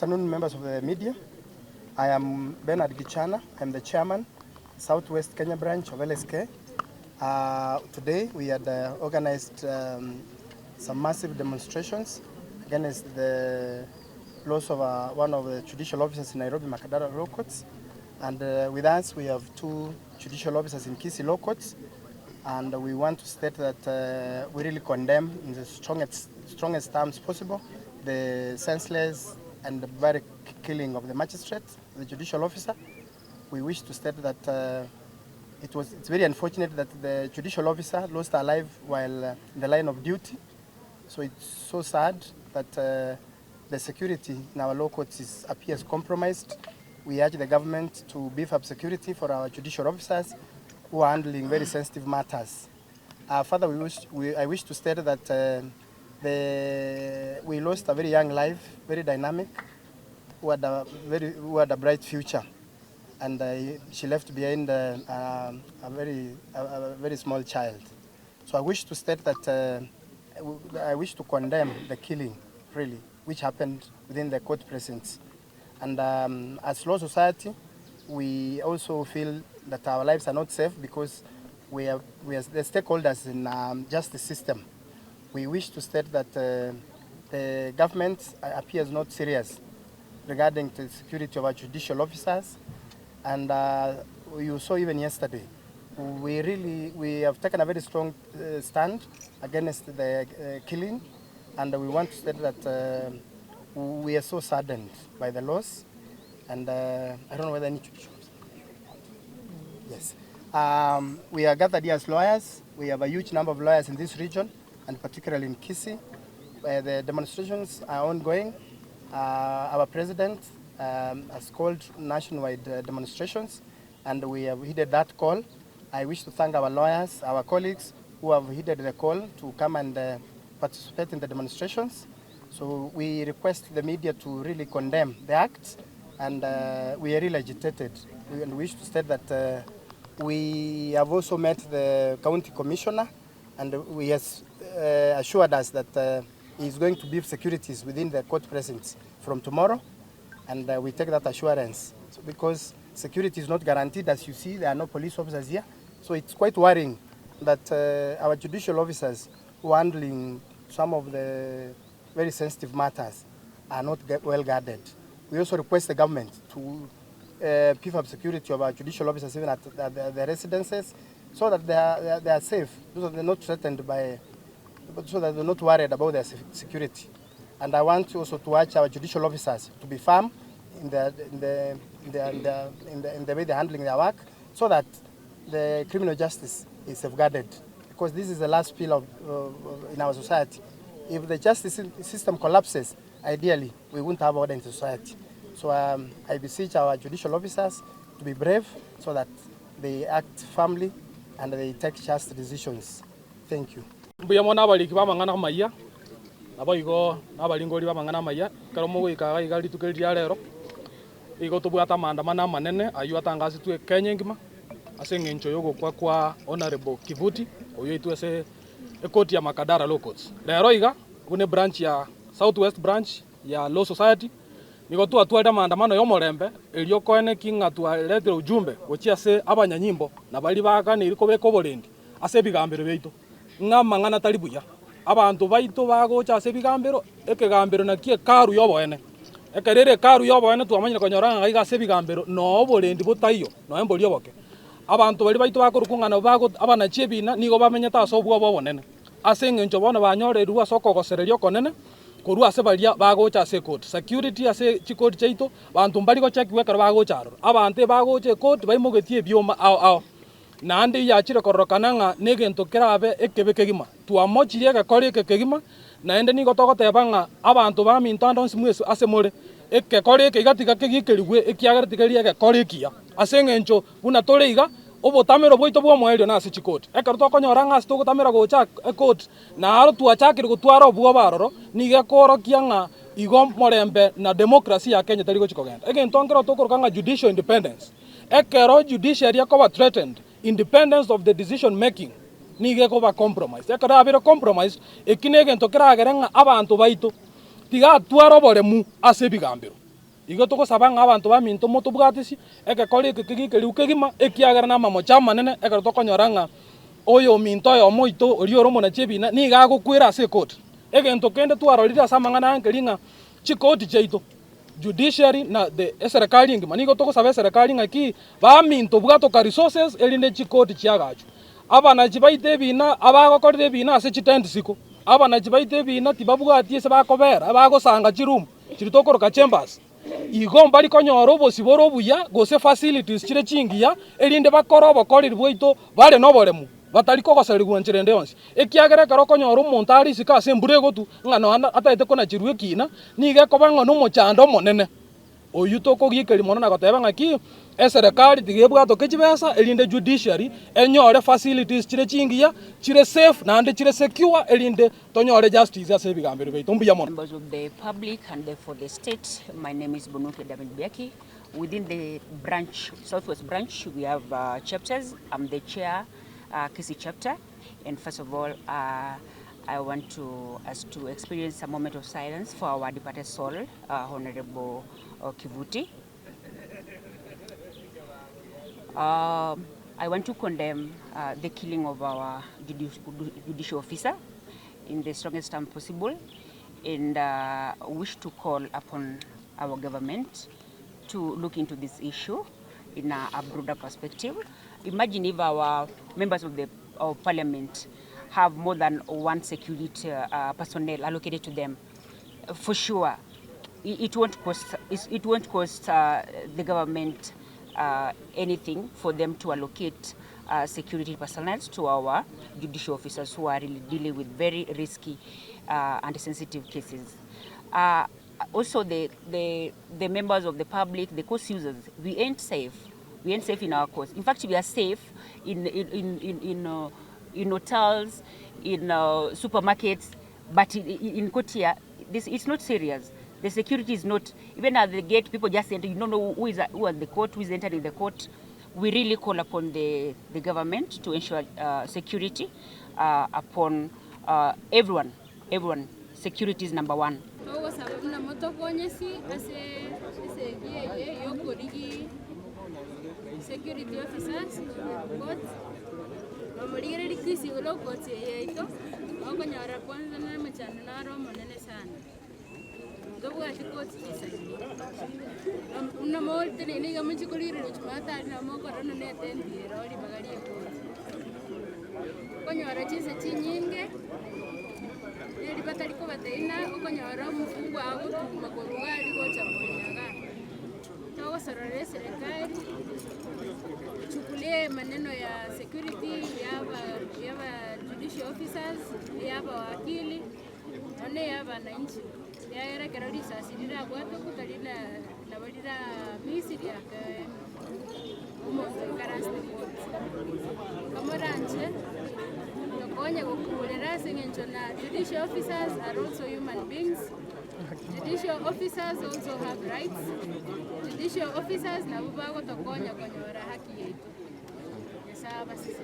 afternoon, members of the media. I am Bernard Gichana. I'm the chairman, Southwest Kenya branch of LSK. Today we had organized some massive demonstrations against the loss of one of the judicial officers in Nairobi, Makadara Law Courts. And with us we have 2 judicial officers in Kisii Law Courts. And we want to state that we really condemn in the strongest terms possible the senseless and the barbaric killing of the magistrate, the judicial officer. We wish to state that it's very unfortunate that the judicial officer lost her life while in the line of duty. So it's so sad that the security in our law courts appears compromised. We urge the government to beef up security for our judicial officers who are handling very sensitive matters. Further, I wish to state that we lost a very young life, very dynamic, who had a bright future, and she left behind a very small child. So I wish to state that I wish to condemn the killing, really, which happened within the court precincts. And as law society, we also feel that our lives are not safe because we are the stakeholders in justice system. We wish to state that the government appears not serious regarding the security of our judicial officers, and you saw even yesterday, we have taken a very strong stand against the killing, and we want to state that we are so saddened by the loss, and I don't know whether any judicial officer. Yes. We are gathered here as lawyers. We have a huge number of lawyers in this region, and particularly in Kisii, where the demonstrations are ongoing. Our president has called nationwide demonstrations, and we have heeded that call. I wish to thank our lawyers, our colleagues who have heeded the call to come and participate in the demonstrations. So we request the media to really condemn the act, and we are really agitated. We wish to state that we have also met the county commissioner, and he has assured us that he is going to beef securities within the court precincts from tomorrow, and we take that assurance. So because security is not guaranteed, as you see, there are no police officers here, so it's quite worrying that our judicial officers who are handling some of the very sensitive matters are not well guarded. We also request the government to beef up security of our judicial officers even at their residences, so that they are safe, so that they're not threatened by, so that they're not worried about their security. And I want also to urge our judicial officers to be firm in the way they're handling their work, so that the criminal justice is safeguarded, because this is the last pillar in our society. If the justice system collapses, ideally, we won't have order in society. So I beseech our judicial officers to be brave, so that they act firmly and they take just decisions. Thank you. Honorable Kivuti, oyoitwese ekoti ya Makadara Law Courts. Lero iga kune branch ya Southwest branch ya Law Society niko tu atwalda maandamano yo morembe elio koene kinga twalete ujumbe gochia se abanyanyimbo na bali bakane iliko beko bolendi ase bigambero beito ngama ngana talibuya abantu baito bagocha ase bigambero ekegambero nakie karu yo boene ekerere karu yo boene twamanyira konyoranga iga ase bigambero no bolendi botayo no emboli oboke abantu bali baito bakorukungana bago abana chebina nigo bamenyeta aso bwo bonene ase ngencho bona banyorerwa sokogosererio konene korwa ase balia bagocha ase court security ase chikoti chaito bantu mbali go check wekara bagocha abantu bagoche court baimogetie bioma ao nande yachire korokananga negento kerabe ekebekegima tuamochirie gakori ekegima naende nigo togotebanga abantu ba mintando nsimwesu ase more ekekori ekigatiga kegikeriwe ekiagaratigeria gakori kia ase ngencho buna toreiga obotamero bwoito bwo mwerio na ase chikoti ekero tokonyoranga ase togotamera gocha ekoti na aro tuachakire gotwara obwo baroro nige korokia nga igo morembe na demokrasi ya Kenya tari gochikogenda egento ngero tokorokanga judicial independence ekero judiciary akoba threatened independence of the decision making nige koba compromise ekero abire compromise ekinege ntokera agerenga abantu baito tiga twaro boremu ase bigambiro igo togosaba ng'a abanto baminto motobwatisi egekora eke kigikeriu kegima ekiagera na amamocha manene egero tokonyora ng'a oyo minto oyo moito ori ore omonachi ebina niga agokwera ase ekoti egento kende twarorire ase amang'ana ankeri ng'a chikoti chiaito judiciary na the eserikali ngima nigo togosaba eserikali ng'aki baminto bwatoka resources erinde chikoti chiagachu abanachi baite ebina abagokorire ebina ase chitendi siko abanachi baite ebina tibabwati ase bakobera abagosanga chirumu chiri tokoroka chambers igo mbari konyora obosibore obuya gose facilities chire chingiya erinde bakora obokoreri bwaito bare noboremu batari kogoserigwa nchire ende yonsi ekiagera ekero okonyora omonto arisika ase embura egotu ng'ano ataete konachirwa ekina niga ekoba ng'a omochando omonene oyu tokogikeri mono na goteba ng'aki eserikali tigebwatoke chibesa erinde judiciary enyore facilities chire chingiya chire safe naende chire secure erinde tonyore justice ase ebigambero baitu mbuya mono. Members of the public and for the state, my name is Bonuke David Biaki. Within the branch, Southwest branch, we have chapters. I'm the chair, Kisii chapter. And first of all, I want us to experience a moment of silence for our departed soul, Honorable Kivuti. I want to condemn the killing of our judicial officer in the strongest term possible, and wish to call upon our government to look into this issue in a broader perspective. Imagine if our members of the parliament have more than one security personnel allocated to them. For sure, it won't cost the government anything for them to allocate security personnel to our judicial officers who are really dealing with very risky and sensitive cases. Also, the members of the public, the course users, we ain't safe. We ain't safe in our courts. In fact, we are safe in hotels, in supermarkets, but in court here, it's not serious. The security is not, even at the gate, people just enter, you don't know who is at the court, who is entering the court. We really call upon the government to ensure security upon everyone. Security is number one. Security officers, Mamurigeri Kisii ulo kote yeito, wako nyara kwanza na mchana na romo nene sana. Ndogo ashikoti Kisii. Una molte nini kama chikuliri ni chumata na moko rono netendi roli bagari yako. Konyara chise chinyinge. Neli batali ko bataina ukonyara mfungwa au makorugari ko chamonyaga. Tawa sarare serikali. Chukulie maneno ya security yaba judicial officers yaba wakili one yaba wananchi yaera kerodi sasirira bwato kutalina na balira misiri yake umongo karasti kamoranche tokonya kukulera singencho na judicial officers are also human beings. Judicial officers also have rights. Judicial officers na bubago tokonya konyora haki yetu. Yesaba sisi.